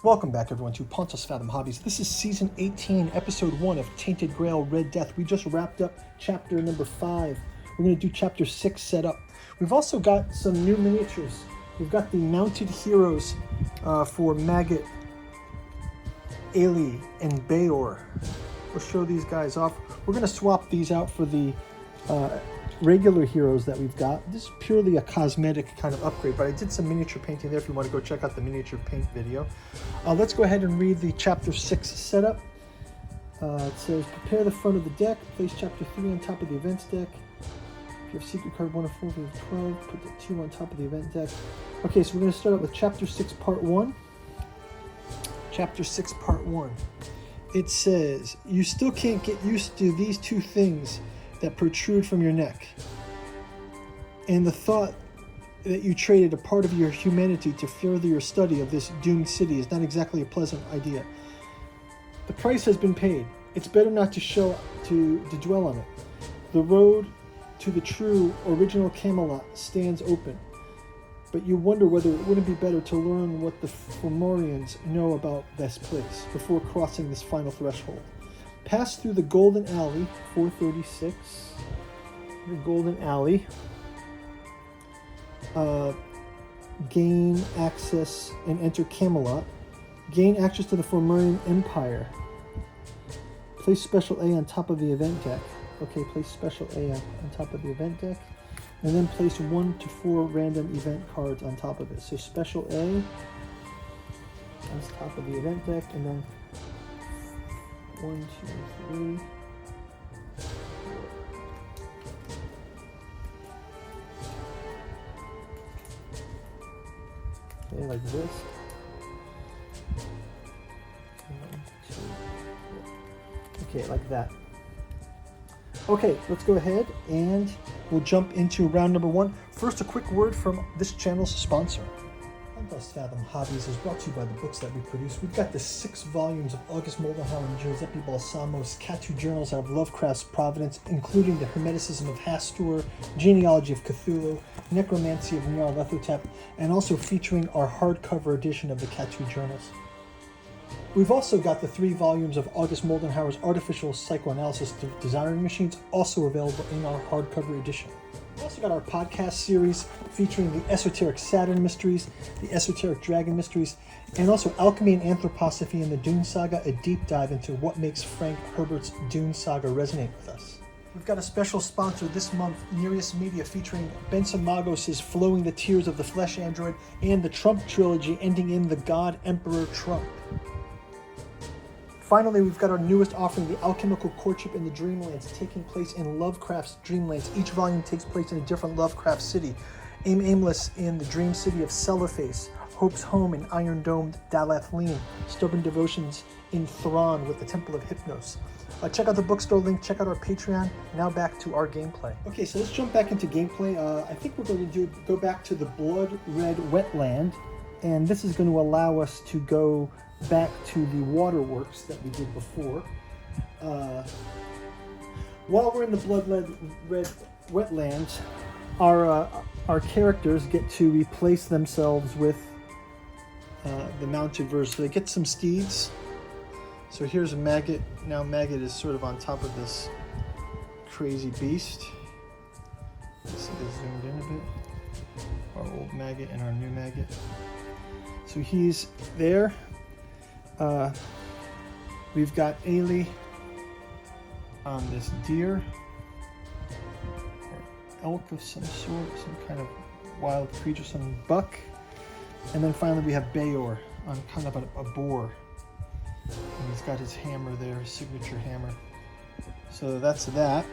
Welcome back, everyone, to Pontus Fathom Hobbies. This is Season 18, Episode 1 of Tainted, Grail, Red Death. We just wrapped up Chapter number 5. We're going to do Chapter 6 setup. We've also got some new miniatures. We've got the mounted heroes for Maggot, Ailey, and Bayor. We'll show these guys off. We're going to swap these out for the regular heroes that we've got. This is purely a cosmetic kind of upgrade, but I did some miniature painting there if you want to go check out the miniature paint video. Let's go ahead and read the Chapter 6 setup. It says, prepare the front of the deck, place Chapter 3 on top of the events deck. If you have secret card 1 of 4, if you have 12, put the 2 on top of the event deck. Okay, so we're going to start out with Chapter 6 Part 1. Chapter 6 Part 1. It says, you still can't get used to these two things that protrude from your neck, and the thought that you traded a part of your humanity to further your study of this doomed city is not exactly a pleasant idea. The price has been paid. It's better not to dwell on it. The road to the true original Camelot stands open, but you wonder whether it wouldn't be better to learn what the Fomorians know about this place before crossing this final threshold. Pass through the Golden Alley, 436. The Golden Alley. Gain access and enter Camelot. Gain access to the Fomorian Empire. Place Special A on top of the event deck. Okay, place Special A on top of the event deck. And then place 1 to 4 random event cards on top of it. So Special A on top of the event deck, and then 1, 2, 3. Okay, like this. 1, 2, 3. Okay, like that. Okay, let's go ahead and we'll jump into round number 1. First, a quick word from this channel's sponsor. Pontus Fathom Hobbies is brought to you by the books that we produce. We've got the 6 volumes of August Moldenhauer and Giuseppe Balsamo's Catu Journals out of Lovecraft's Providence, including the Hermeticism of Hastur, Genealogy of Cthulhu, Necromancy of Nyarlathotep, and also featuring our hardcover edition of the Catu Journals. We've also got the 3 volumes of August Moldenhauer's Artificial Psychoanalysis of Desiring Machines, also available in our hardcover edition. We've also got our podcast series featuring the Esoteric Saturn Mysteries, the Esoteric Dragon Mysteries, and also Alchemy and Anthroposophy in the Dune Saga, a deep dive into what makes Frank Herbert's Dune Saga resonate with us. We've got a special sponsor this month, Nereus Media, featuring Benson Magos' Flowing the Tears of the Flesh Android and the Trump trilogy ending in the God Emperor Trump. Finally, we've got our newest offering, The Alchemical Courtship in the Dreamlands, taking place in Lovecraft's Dreamlands. Each volume takes place in a different Lovecraft city. Aimless in the dream city of Cellophase, Hope's Home in iron-domed Dalathleen, Stubborn Devotions in Thrawn with the Temple of Hypnos. Check out the bookstore link, check out our Patreon. Now back to our gameplay. Okay, so let's jump back into gameplay. I think we're going to go back to the Blood Red Wetland, and this is going to allow us to go back to the waterworks that we did before. While we're in the Blood Red Wetlands, our characters get to replace themselves with the mounted version. So they get some steeds. So here's a Maggot. Now Maggot is sort of on top of this crazy beast. Let's see this zoomed in a bit. Our old Maggot and our new Maggot. So he's there. We've got Ailey on this deer, or elk of some sort, some kind of wild creature, some buck. And then finally we have Bayor on kind of a boar. And he's got his hammer there, his signature hammer. So that's that.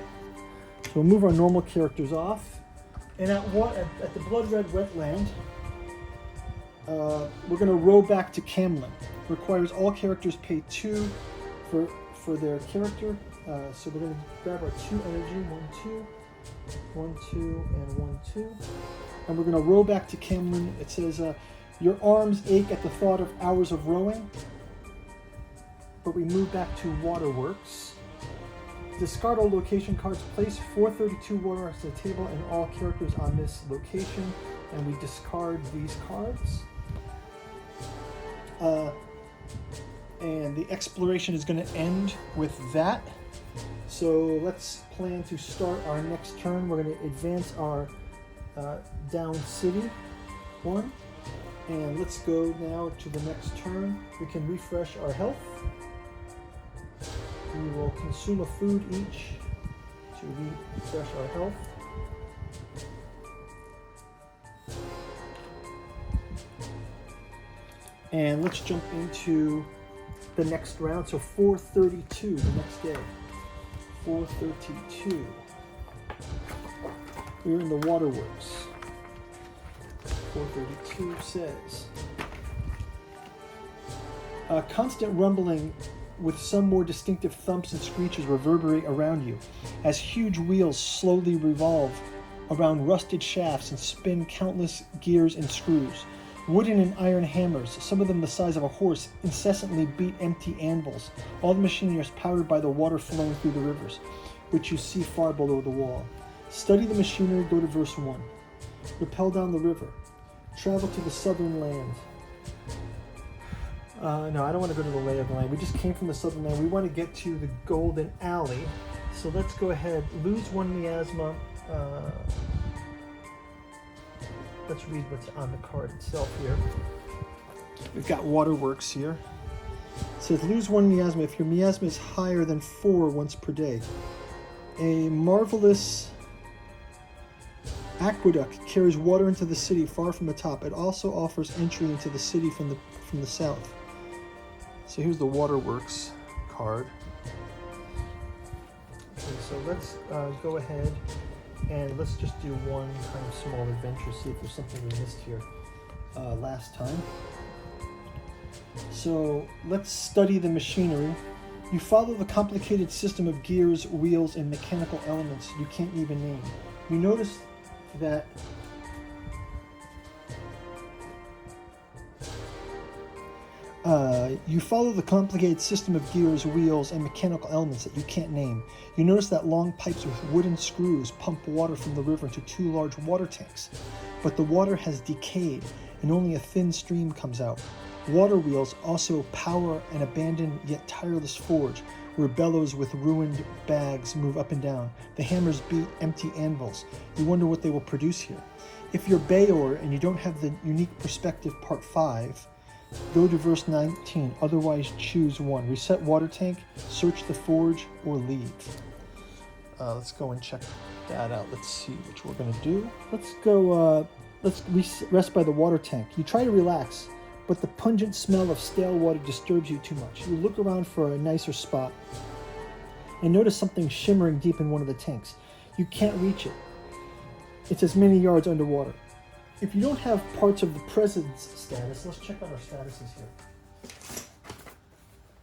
So we'll move our normal characters off. And at the Blood Red Wetland, we're going to row back to Camlin. Requires all characters pay 2 for their character. So we're going to grab our 2 energy, 1, 2, 1, 2, and 1, 2. And we're going to row back to Camlin. It says, your arms ache at the thought of hours of rowing. But we move back to Waterworks. Discard all location cards. Place 432 waterworks on the table and all characters on this location. And we discard these cards. And the exploration is going to end with that. So let's plan to start our next turn. We're going to advance our down city one. And let's go now to the next turn. We can refresh our health. We will consume a food each to refresh our health. And let's jump into the next round. So 432 the next day. 432. We're in the waterworks. 432 says, a constant rumbling with some more distinctive thumps and screeches reverberate around you as huge wheels slowly revolve around rusted shafts and spin countless gears and screws. Wooden and iron hammers, some of them the size of a horse, incessantly beat empty anvils. All the machinery is powered by the water flowing through the rivers, which you see far below the wall. Study the machinery, go to verse 1. Rappel down the river. Travel to the southern land. No, I don't want to go to the lay of the land. We just came from the southern land. We want to get to the Golden Alley. So let's go ahead. Lose 1 miasma. Let's read what's on the card itself here. We've got waterworks here. It says lose 1 miasma if your miasma is higher than 4 once per day. A marvelous aqueduct carries water into the city far from the top. It also offers entry into the city from the south. So here's the waterworks card. Okay, so let's go ahead and let's just do one kind of small adventure, see if there's something we missed here last time. So let's study the machinery. You follow the complicated system of gears, wheels, and mechanical elements you can't even name. You notice that you follow the complicated system of gears, wheels, and mechanical elements that you can't name. You notice that long pipes with wooden screws pump water from the river into 2 large water tanks, but the water has decayed and only a thin stream comes out. Water wheels also power an abandoned yet tireless forge where bellows with ruined bags move up and down. The hammers beat empty anvils. You wonder what they will produce here. If you're Bayor and you don't have the unique perspective part 5, go to verse 19, otherwise choose one. Reset water tank, search the forge, or leave. Let's go and check that out. Let's see which we're gonna do. Let's go, let's rest by the water tank. You try to relax, but the pungent smell of stale water disturbs you too much. You look around for a nicer spot and notice something shimmering deep in one of the tanks. You can't reach it. It's as many yards underwater. If you don't have parts of the presence status, let's check out our statuses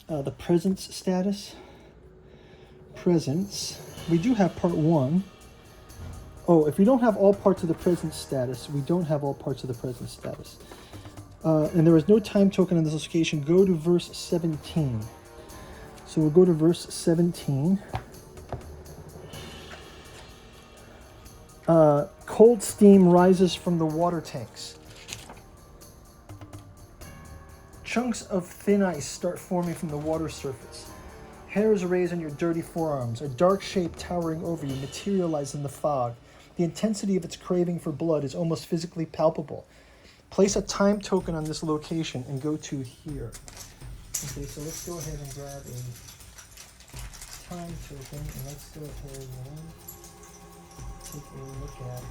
here. The presence status. Presence. We do have part 1. Oh, if we don't have all parts of the presence status, we don't have all parts of the presence status. And there is no time token on this location. Go to verse 17. So we'll go to verse 17. Cold steam rises from the water tanks. Chunks of thin ice start forming from the water surface. Hairs raise on your dirty forearms. A dark shape towering over you materializes in the fog. The intensity of its craving for blood is almost physically palpable. Place a time token on this location and go to here. Okay, so let's go ahead and grab a time token and let's go ahead and take a look at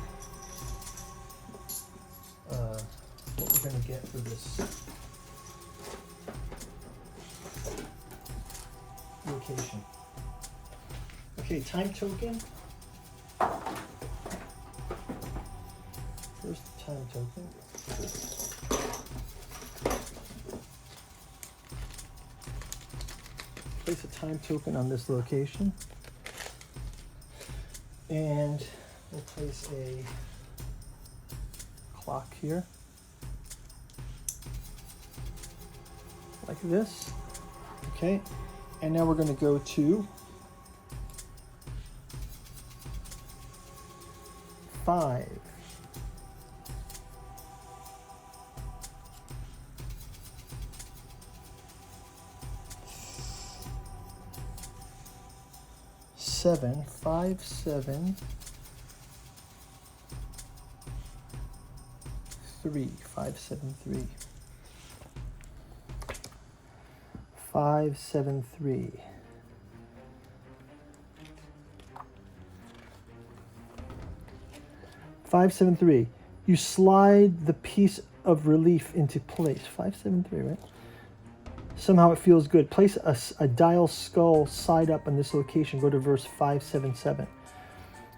what we're going to get for this location. Okay, time token. First time token. Place a time token on this location. And we'll place a clock here. Like this. Okay. And now we're going to go to 5. 7, 5, 7, 3, 5, 7, 3. 5, 7, 3. Five, 7, 3. You slide the piece of relief into place. 5, 7, 3, right? Somehow it feels good. Place a dial skull side up on this location. Go to verse 5, 7, 7.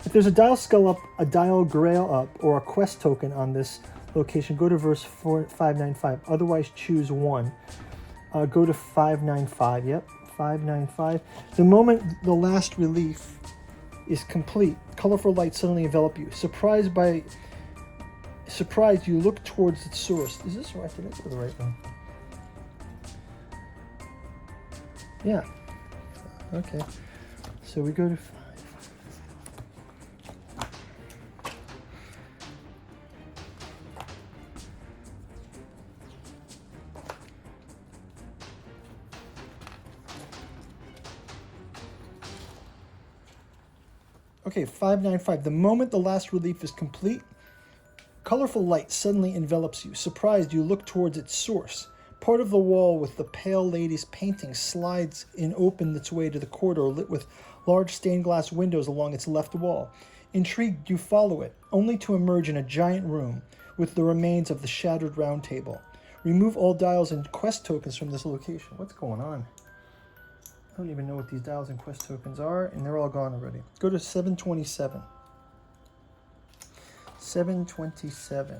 If there's a dial skull up, a dial grail up, or a quest token on this location, go to verse 595. Otherwise, choose one. Go to 595. Yep, 595. The moment the last relief is complete, colorful light suddenly envelop you. Surprised, you look towards its source. Is this right? Did I go the right one? Yeah. Okay. So we go to 5. Okay, 595. The moment the last relief is complete, colorful light suddenly envelops you. Surprised, you look towards its source. Part of the wall with the pale lady's painting slides in open its way to the corridor lit with large stained glass windows along its left wall. Intrigued, you follow it, only to emerge in a giant room with the remains of the shattered round table. Remove all dials and quest tokens from this location. What's going on? I don't even know what these dials and quest tokens are, and they're all gone already. Go to 727. 727.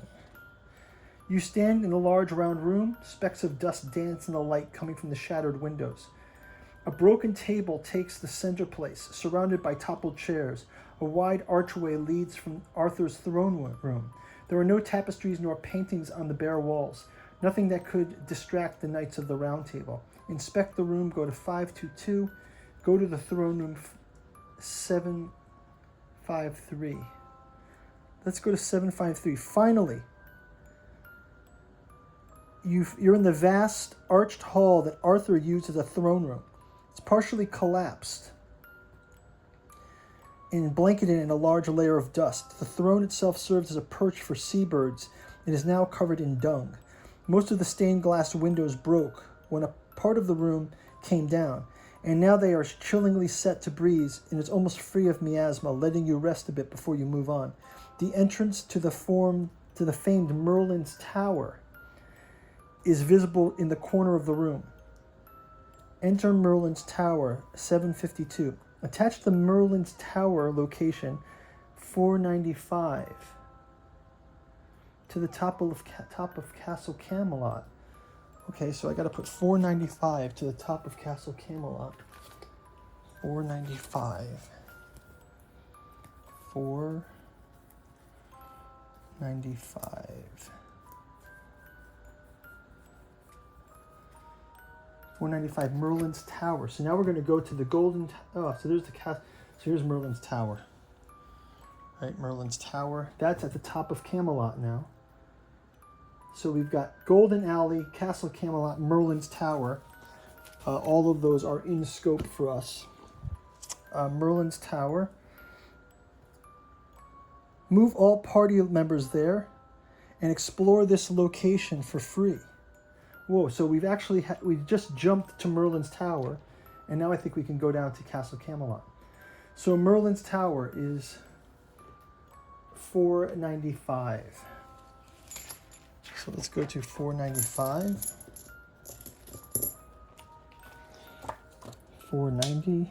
You stand in a large round room. Specks of dust dance in the light coming from the shattered windows. A broken table takes the center place, surrounded by toppled chairs. A wide archway leads from Arthur's throne room. There are no tapestries nor paintings on the bare walls. Nothing that could distract the Knights of the Round Table. Inspect the room, go to 522. Go to the throne room 753. Let's go to 753. Finally, you're in the vast arched hall that Arthur used as a throne room. It's partially collapsed and blanketed in a large layer of dust. The throne itself serves as a perch for seabirds and is now covered in dung. Most of the stained glass windows broke when a part of the room came down, and now they are chillingly set to breeze, and it's almost free of miasma, letting you rest a bit before you move on. The entrance to the famed Merlin's Tower is visible in the corner of the room. Enter Merlin's Tower, 752. Attach the Merlin's Tower location, 495, to the top of Castle Camelot. Okay, so I got to put 495 to the top of Castle Camelot. 495. 495. 495, Merlin's Tower. So now we're going to go to the golden... so there's the castle. So here's Merlin's Tower. Right, Merlin's Tower. That's at the top of Camelot now. So we've got Golden Alley, Castle Camelot, Merlin's Tower. All of those are in scope for us. Merlin's Tower. Move all party members there and explore this location for free. Whoa, so we've actually we just jumped to Merlin's Tower, and now I think we can go down to Castle Camelot. So Merlin's Tower is 495. So let's go to 495. 490.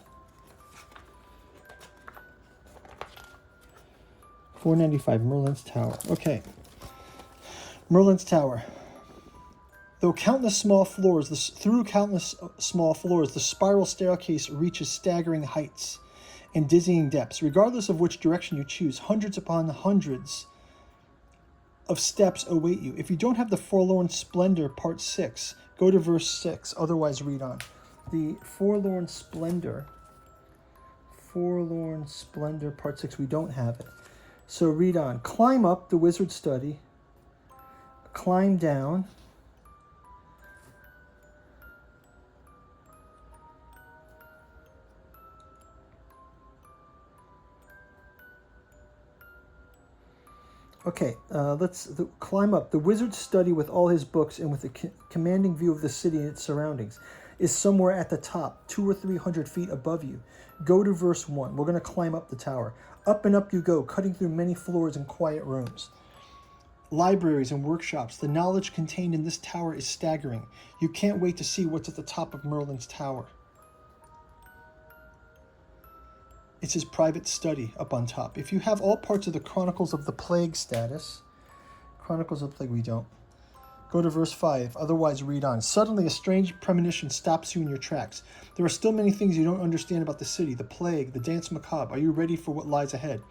495, Merlin's Tower. Okay. Merlin's Tower. Through countless small floors, the spiral staircase reaches staggering heights and dizzying depths. Regardless of which direction you choose, hundreds upon hundreds of steps await you. If you don't have the Forlorn Splendor, Part 6, go to verse 6. Otherwise, read on. The Forlorn Splendor, Part 6, we don't have it. So read on. Climb up the wizard study. Climb down. Okay, let's climb up. The wizard's study with all his books and with a commanding view of the city and its surroundings is somewhere at the top, 200 or 300 feet above you. Go to verse 1. We're going to climb up the tower. Up and up you go, cutting through many floors and quiet rooms. Libraries and workshops. The knowledge contained in this tower is staggering. You can't wait to see what's at the top of Merlin's tower. It's his private study up on top. If you have all parts of the Chronicles of the Plague status, Chronicles of the Plague, we don't. Go to verse 5, otherwise read on. Suddenly a strange premonition stops you in your tracks. There are still many things you don't understand about the city, the plague, the dance macabre. Are you ready for what lies ahead?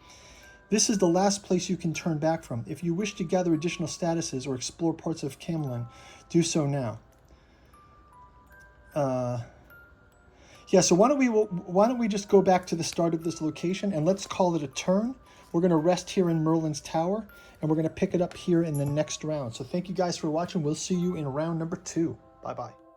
This is the last place you can turn back from. If you wish to gather additional statuses or explore parts of Camelon, do so now. Yeah, so why don't we just go back to the start of this location and let's call it a turn. We're going to rest here in Merlin's tower and we're going to pick it up here in the next round. So thank you guys for watching. We'll see you in round number 2. Bye-bye.